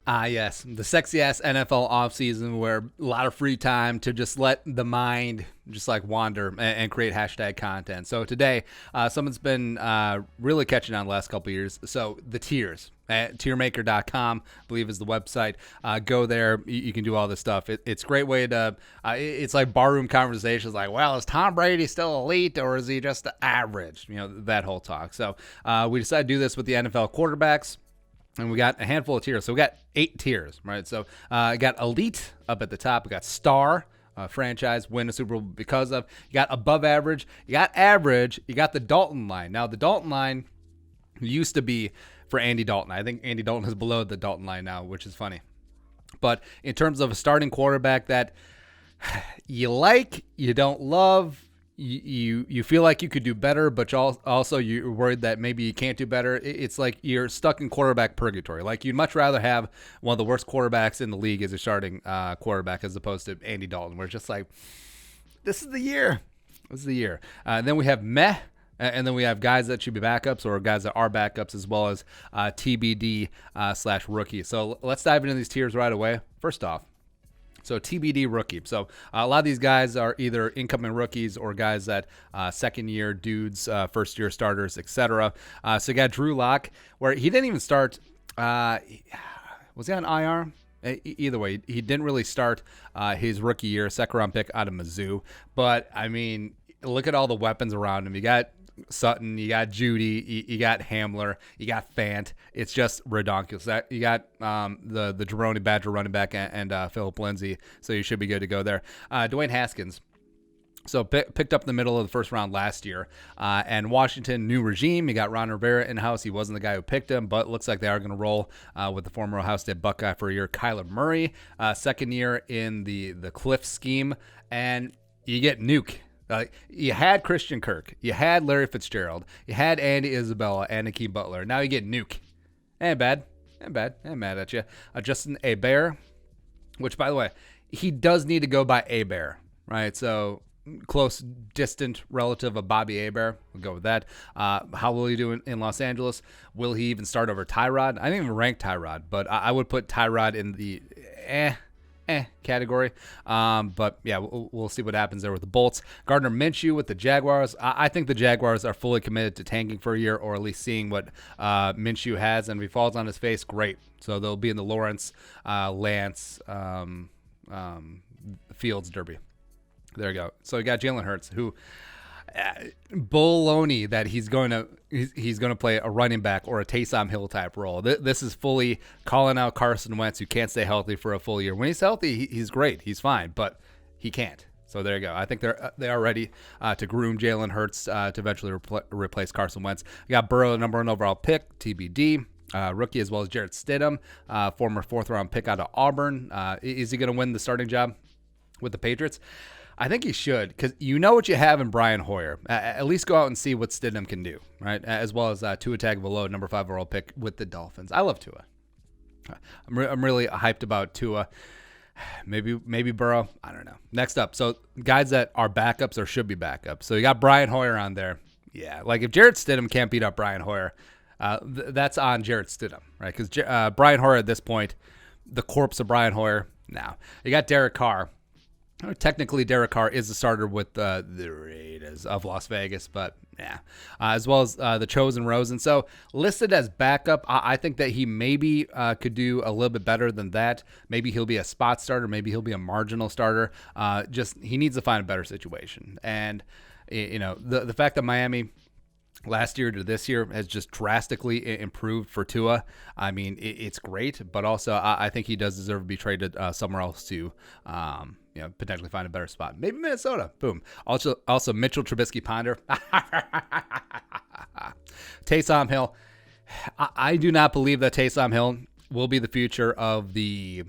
Yes, the sexy-ass NFL offseason where a lot of free time to just let the mind just like wander and create hashtag content. So today, someone's been really catching on the last couple of years. So the tiers at tiermaker.com, I believe is the website. Go there. You can do all this stuff. It's a great way to, it's like barroom conversations like, well, is Tom Brady still elite or is he just average? You know, that whole talk. So we decided to do this with the NFL quarterbacks. And we got a handful of tiers. So we got 8 tiers, right? So I got elite up at the top. We got star, franchise, win a Super Bowl because of. You got above average. You got average. You got the Dalton line. Now, the Dalton line used to be for Andy Dalton. I think Andy Dalton is below the Dalton line now, which is funny. But in terms of a starting quarterback that you like, you don't love, you feel like you could do better, but also you're worried that maybe you can't do better. It's like you're stuck in quarterback purgatory. Like you'd much rather have one of the worst quarterbacks in the league as a starting quarterback as opposed to Andy Dalton, where it's just like, this is the year. This is the year. Then we have meh, and then we have guys that should be backups or guys that are backups, as well as TBD / rookie. So let's dive into these tiers right away. First off, so TBD Rookie. So a lot of these guys are either incoming rookies or guys that second-year dudes, first-year starters, etc. So you got Drew Lock, where he didn't even start. Was he on IR? Either way, he didn't really start his rookie year, second-round pick out of Mizzou. But, I mean, look at all the weapons around him. You got Sutton, you got Judy, you got Hamler, you got Fant. It's just redonkulous. You got the Jabroni Badger running back and Philip Lindsay, so you should be good to go there. Dwayne Haskins. So picked up in the middle of the first round last year. And Washington, new regime. You got Ron Rivera in-house. He wasn't the guy who picked him, but looks like they are going to roll with the former Ohio State Buckeye for a year. Kyler Murray, second year in the Cliff scheme. And you get Nuke. You had Christian Kirk. You had Larry Fitzgerald. You had Andy Isabella and Akeem Butler. Now you get Nuke. Ain't bad. Ain't mad at you. Justin Hebert, which, by the way, he does need to go by Hebert, right? So close, distant relative of Bobby Hebert. We'll go with that. How will he do in Los Angeles? Will he even start over Tyrod? I didn't even rank Tyrod, but I would put Tyrod in the category. But yeah, we'll see what happens there with the Bolts. Gardner Minshew with the Jaguars. I think the Jaguars are fully committed to tanking for a year, or at least seeing what Minshew has, and if he falls on his face, great. So they'll be in the Lawrence Lance Fields Derby. There you go. So you got Jalen Hurts, who baloney that he's going to play a running back or a Taysom Hill type role. This is fully calling out Carson Wentz, who can't stay healthy for a full year. When he's healthy, he's great. He's fine, but he can't. So there you go. I think they are ready to groom Jalen Hurts to eventually replace Carson Wentz. You got Burrow, the number 1 overall pick, TBD. Rookie, as well as Jarrett Stidham, former 4th-round pick out of Auburn. Is he going to win the starting job with the Patriots? I think he should, because you know what you have in Brian Hoyer. At least go out and see what Stidham can do, right? As well as Tua Tagovailoa, number 5 overall pick with the Dolphins. I love Tua. I'm really hyped about Tua. Maybe Burrow. I don't know. Next up, so guys that are backups or should be backups. So you got Brian Hoyer on there. Yeah, like if Jarrett Stidham can't beat up Brian Hoyer, that's on Jarrett Stidham, right? Because Brian Hoyer at this point, the corpse of Brian Hoyer. Now you got Derek Carr. Technically, Derek Carr is the starter with the Raiders of Las Vegas, but yeah, as well as the Chosen Rosen. So listed as backup, I think that he maybe could do a little bit better than that. Maybe he'll be a spot starter. Maybe he'll be a marginal starter. Just he needs to find a better situation. And you know, the fact that Miami last year to this year has just drastically improved for Tua. I mean, it's great, but also I think he does deserve to be traded somewhere else to, potentially find a better spot. Maybe Minnesota. Boom. Also Mitchell Trubisky Ponder. Taysom Hill. I do not believe that Taysom Hill will be the future of the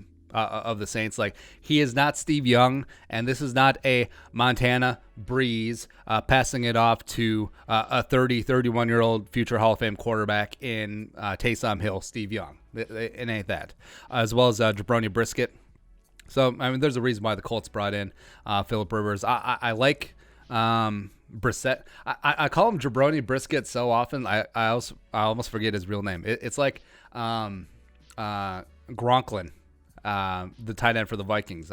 Saints. Like, he is not Steve Young, and this is not a Montana Breeze passing it off to a 31-year-old future Hall of Fame quarterback in Taysom Hill, Steve Young. It ain't that. As well as Jabroni Brisket. So, I mean, there's a reason why the Colts brought in Phillip Rivers. I like Brissett. I call him Jabroni Brisket so often, I almost forget his real name. It's like Gronklin, the tight end for the Vikings.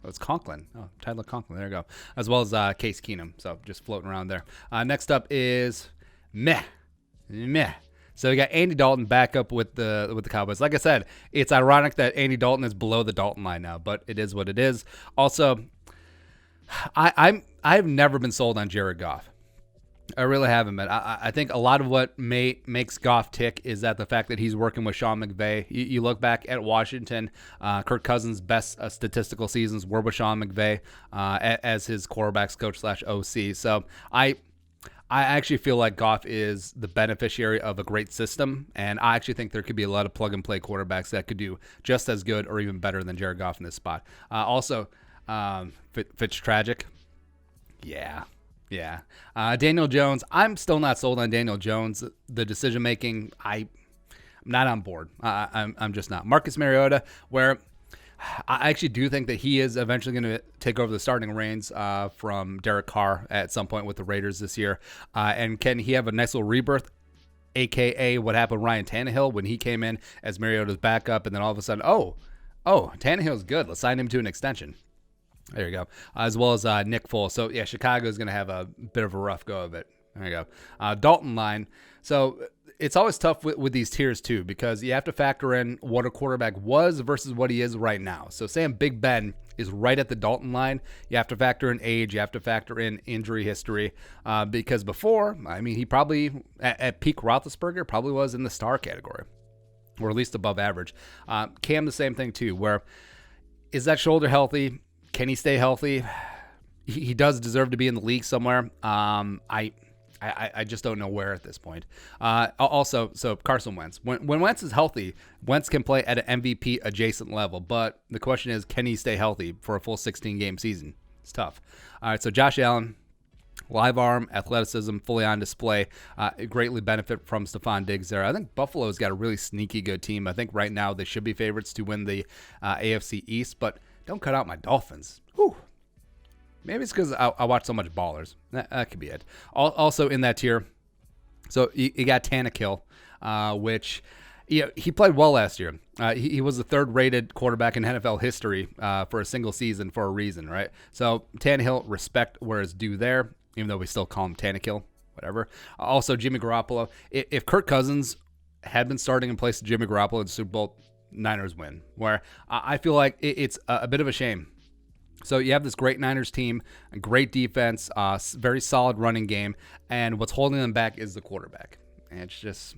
It's Conklin. Oh, Tyler Conklin. There you go. As well as Case Keenum. So just floating around there. Next up is meh. So we got Andy Dalton back up with the Cowboys. Like I said, it's ironic that Andy Dalton is below the Dalton line now, but it is what it is. Also, I've never been sold on Jared Goff. I really haven't been. I think a lot of what makes Goff tick is that the fact that he's working with Sean McVay. You look back at Washington, Kirk Cousins' best statistical seasons were with Sean McVay as his quarterbacks coach / OC. So I actually feel like Goff is the beneficiary of a great system, and I actually think there could be a lot of plug-and-play quarterbacks that could do just as good or even better than Jared Goff in this spot. Also, Fitztragic. Yeah. Daniel Jones, I'm still not sold on Daniel Jones. The decision-making, I'm not on board. I'm just not. Marcus Mariota, where I actually do think that he is eventually going to take over the starting reins from Derek Carr at some point with the Raiders this year. And can he have a nice little rebirth, a.k.a. what happened with Ryan Tannehill when he came in as Mariota's backup, and then all of a sudden, Tannehill's good. Let's sign him to an extension. There you go. As well as Nick Foles. So, yeah, Chicago's going to have a bit of a rough go of it. There you go. Dalton Line. So, it's always tough with these tiers, too, because you have to factor in what a quarterback was versus what he is right now. So, saying Big Ben is right at the Dalton line, you have to factor in age. You have to factor in injury history. Because before, he probably, at peak Roethlisberger, probably was in the star category, or at least above average. Cam, the same thing, too, where is that shoulder healthy? Can he stay healthy? He does deserve to be in the league somewhere. I just don't know where at this point. Also, so Carson Wentz. When Wentz is healthy, Wentz can play at an MVP adjacent level. But the question is, can he stay healthy for a full 16-game season? It's tough. All right, so Josh Allen, live arm, athleticism, fully on display. Greatly benefit from Stephon Diggs there. I think Buffalo's got a really sneaky good team. I think right now they should be favorites to win the AFC East, but don't cut out my Dolphins. Whew. Maybe it's because I watch so much Ballers. That could be it. Also in that tier, so you got Tannehill, which he played well last year. He was the third-rated quarterback in NFL history for a single season for a reason, right? So Tannehill, respect where it's due there, even though we still call him Tannehill, whatever. Also, Jimmy Garoppolo. If Kirk Cousins had been starting in place of Jimmy Garoppolo in the Super Bowl, Niners win, where I feel like it's a bit of a shame. So you have this great Niners team, a great defense, very solid running game, and what's holding them back is the quarterback. And it's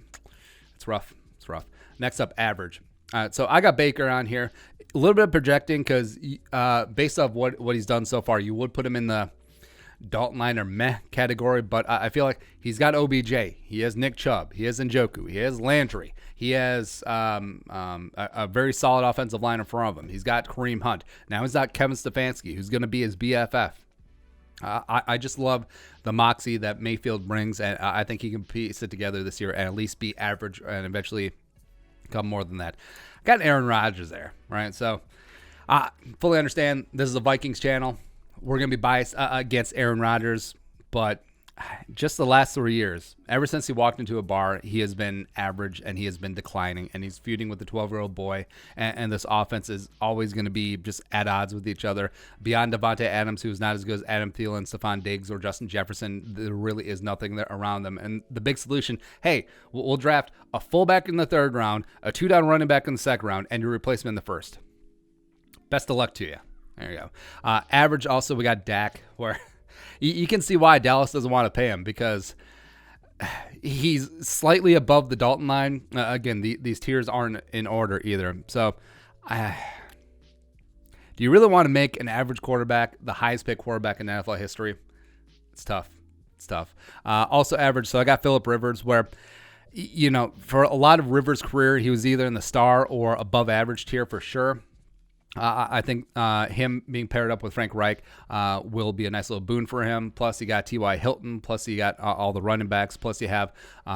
rough. It's rough. Next up, average. So I got Baker on here. A little bit of projecting because based off what he's done so far, you would put him in the Dalton Line or meh category, but I feel like he's got OBJ. He has Nick Chubb. He has Njoku. He has Landry. He has a very solid offensive line in front of him. He's got Kareem Hunt. Now he's got Kevin Stefanski, who's going to be his BFF. I just love the moxie that Mayfield brings, and I think he can piece it together this year and at least be average and eventually come more than that. Got Aaron Rodgers there, right? So I fully understand this is a Vikings channel. We're going to be biased against Aaron Rodgers, but just the last 3 years, ever since he walked into a bar, he has been average and he has been declining, and he's feuding with the 12-year-old boy, and this offense is always going to be just at odds with each other. Beyond Devontae Adams, who's not as good as Adam Thielen, Stephon Diggs, or Justin Jefferson, there really is nothing there around them. And the big solution, hey, we'll draft a fullback in the third round, a two-down running back in the second round, and your replacement in the first. Best of luck to you. There you go. Average also, we got Dak, where you can see why Dallas doesn't want to pay him, because he's slightly above the Dalton line. Again, these tiers aren't in order either. So do you really want to make an average quarterback the highest paid quarterback in NFL history? It's tough. Also average, so I got Phillip Rivers, where, for a lot of Rivers' career, he was either in the star or above average tier for sure. I think him being paired up with Frank Reich will be a nice little boon for him. Plus, you got T.Y. Hilton. Plus, you got all the running backs. Plus, you have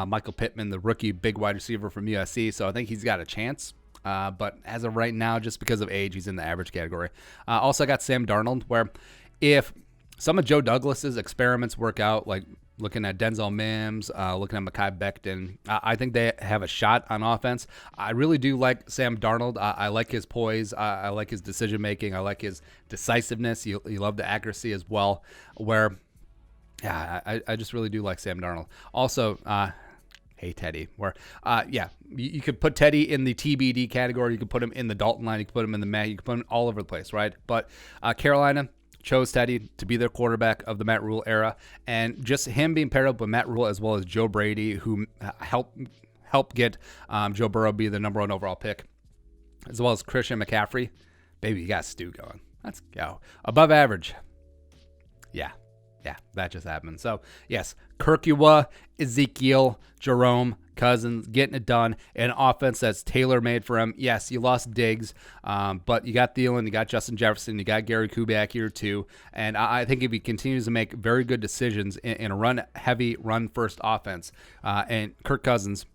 Michael Pittman, the rookie big wide receiver from USC. So I think he's got a chance. But as of right now, just because of age, he's in the average category. Also, I got Sam Darnold, where if some of Joe Douglas's experiments work out, like looking at Denzel Mims, looking at Mekhi Becton. I think they have a shot on offense. I really do like Sam Darnold. I like his poise. I like his decision making. I like his decisiveness. You love the accuracy as well. I just really do like Sam Darnold. Also, hey Teddy. You could put Teddy in the TBD category. You could put him in the Dalton line. You could put him in the Matt. You could put him all over the place, right? But Carolina chose Teddy to be their quarterback of the Matt Rule era, and just him being paired up with Matt Rule as well as Joe Brady, who helped get Joe Burrow be the number 1 overall pick, as well as Christian McCaffrey. Baby, you got Stu going. Let's go. Above average. Yeah, that just happened. So, yes, Kirkua, Ezekiel, Jerome, Cousins, getting it done. An offense that's tailor-made for him. Yes, you lost Diggs, but you got Thielen, you got Justin Jefferson, you got Gary Kubiak here too. And I think if he continues to make very good decisions in a run-heavy, run-first offense, and Kirk Cousins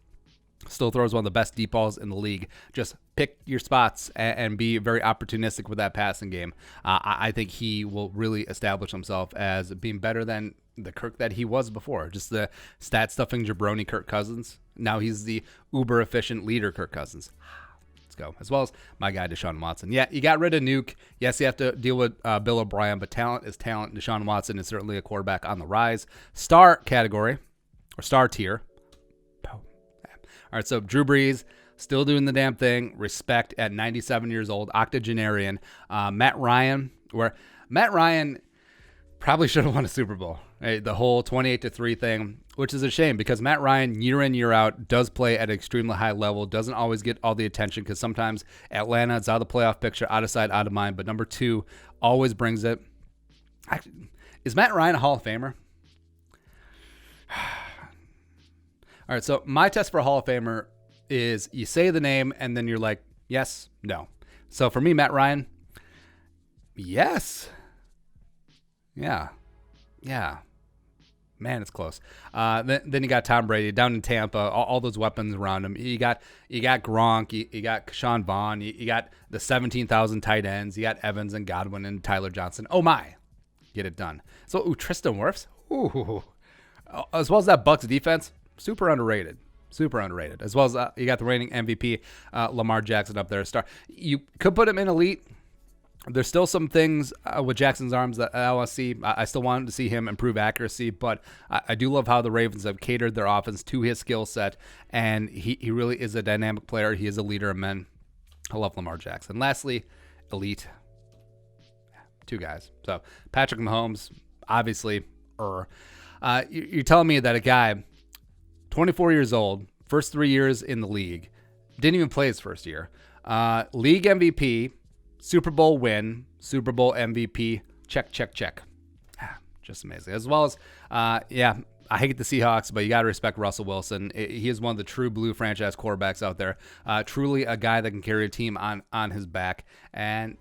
still throws one of the best deep balls in the league. Just pick your spots and be very opportunistic with that passing game. I think he will really establish himself as being better than the Kirk that he was before. Just the stat-stuffing jabroni Kirk Cousins. Now he's the uber-efficient leader Kirk Cousins. Let's go. As well as my guy, Deshaun Watson. Yeah, you got rid of Nuke. Yes, you have to deal with Bill O'Brien, but talent is talent. Deshaun Watson is certainly a quarterback on the rise. Star category, or star tier. All right, so Drew Brees, still doing the damn thing. Respect at 97 years old, octogenarian. Matt Ryan probably should have won a Super Bowl. Right? The whole 28-3 thing, which is a shame because Matt Ryan, year in, year out, does play at an extremely high level, doesn't always get all the attention because sometimes Atlanta is out of the playoff picture, out of sight, out of mind, but number 2 always brings it. Is Matt Ryan a Hall of Famer? All right, so my test for a Hall of Famer is you say the name and then you're like, yes, no. So for me, Matt Ryan, yes. Yeah. Man, it's close. Then you got Tom Brady down in Tampa, all those weapons around him. You got Gronk, you got Sean Vaughn, you got the 17,000 tight ends, you got Evans and Godwin and Tyler Johnson. Oh my, get it done. So Tristan Wirfs, as well as that Bucs defense. Super underrated. As well as you got the reigning MVP, Lamar Jackson up there. You could put him in elite. There's still some things with Jackson's arms that I want to see. I still want to see him improve accuracy, but I do love how the Ravens have catered their offense to his skill set, and he really is a dynamic player. He is a leader of men. I love Lamar Jackson. Lastly, elite. 2 guys. So Patrick Mahomes, obviously. You're telling me that a guy 24 years old, first 3 years in the league, didn't even play his first year. League MVP, Super Bowl win, Super Bowl MVP, check. Just amazing. As well as, I hate the Seahawks, but you got to respect Russell Wilson. He is one of the true blue franchise quarterbacks out there. Truly a guy that can carry a team on his back. And,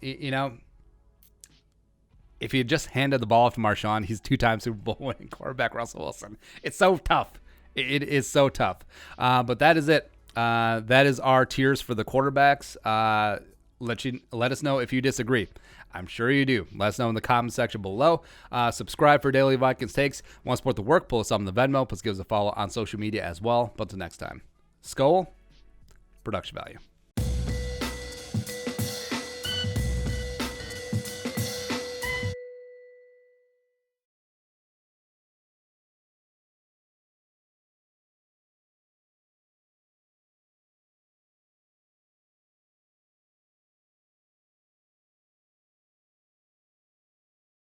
if you just handed the ball off to Marshawn, he's 2-time Super Bowl winning quarterback Russell Wilson. It's so tough. It is so tough. But that is it. That is our tiers for the quarterbacks. Let us know if you disagree. I'm sure you do. Let us know in the comment section below. Subscribe for daily Vikings takes. Want to support the work? Pull us up on the Venmo. Plus give us a follow on social media as well. But until next time, Skull, production value.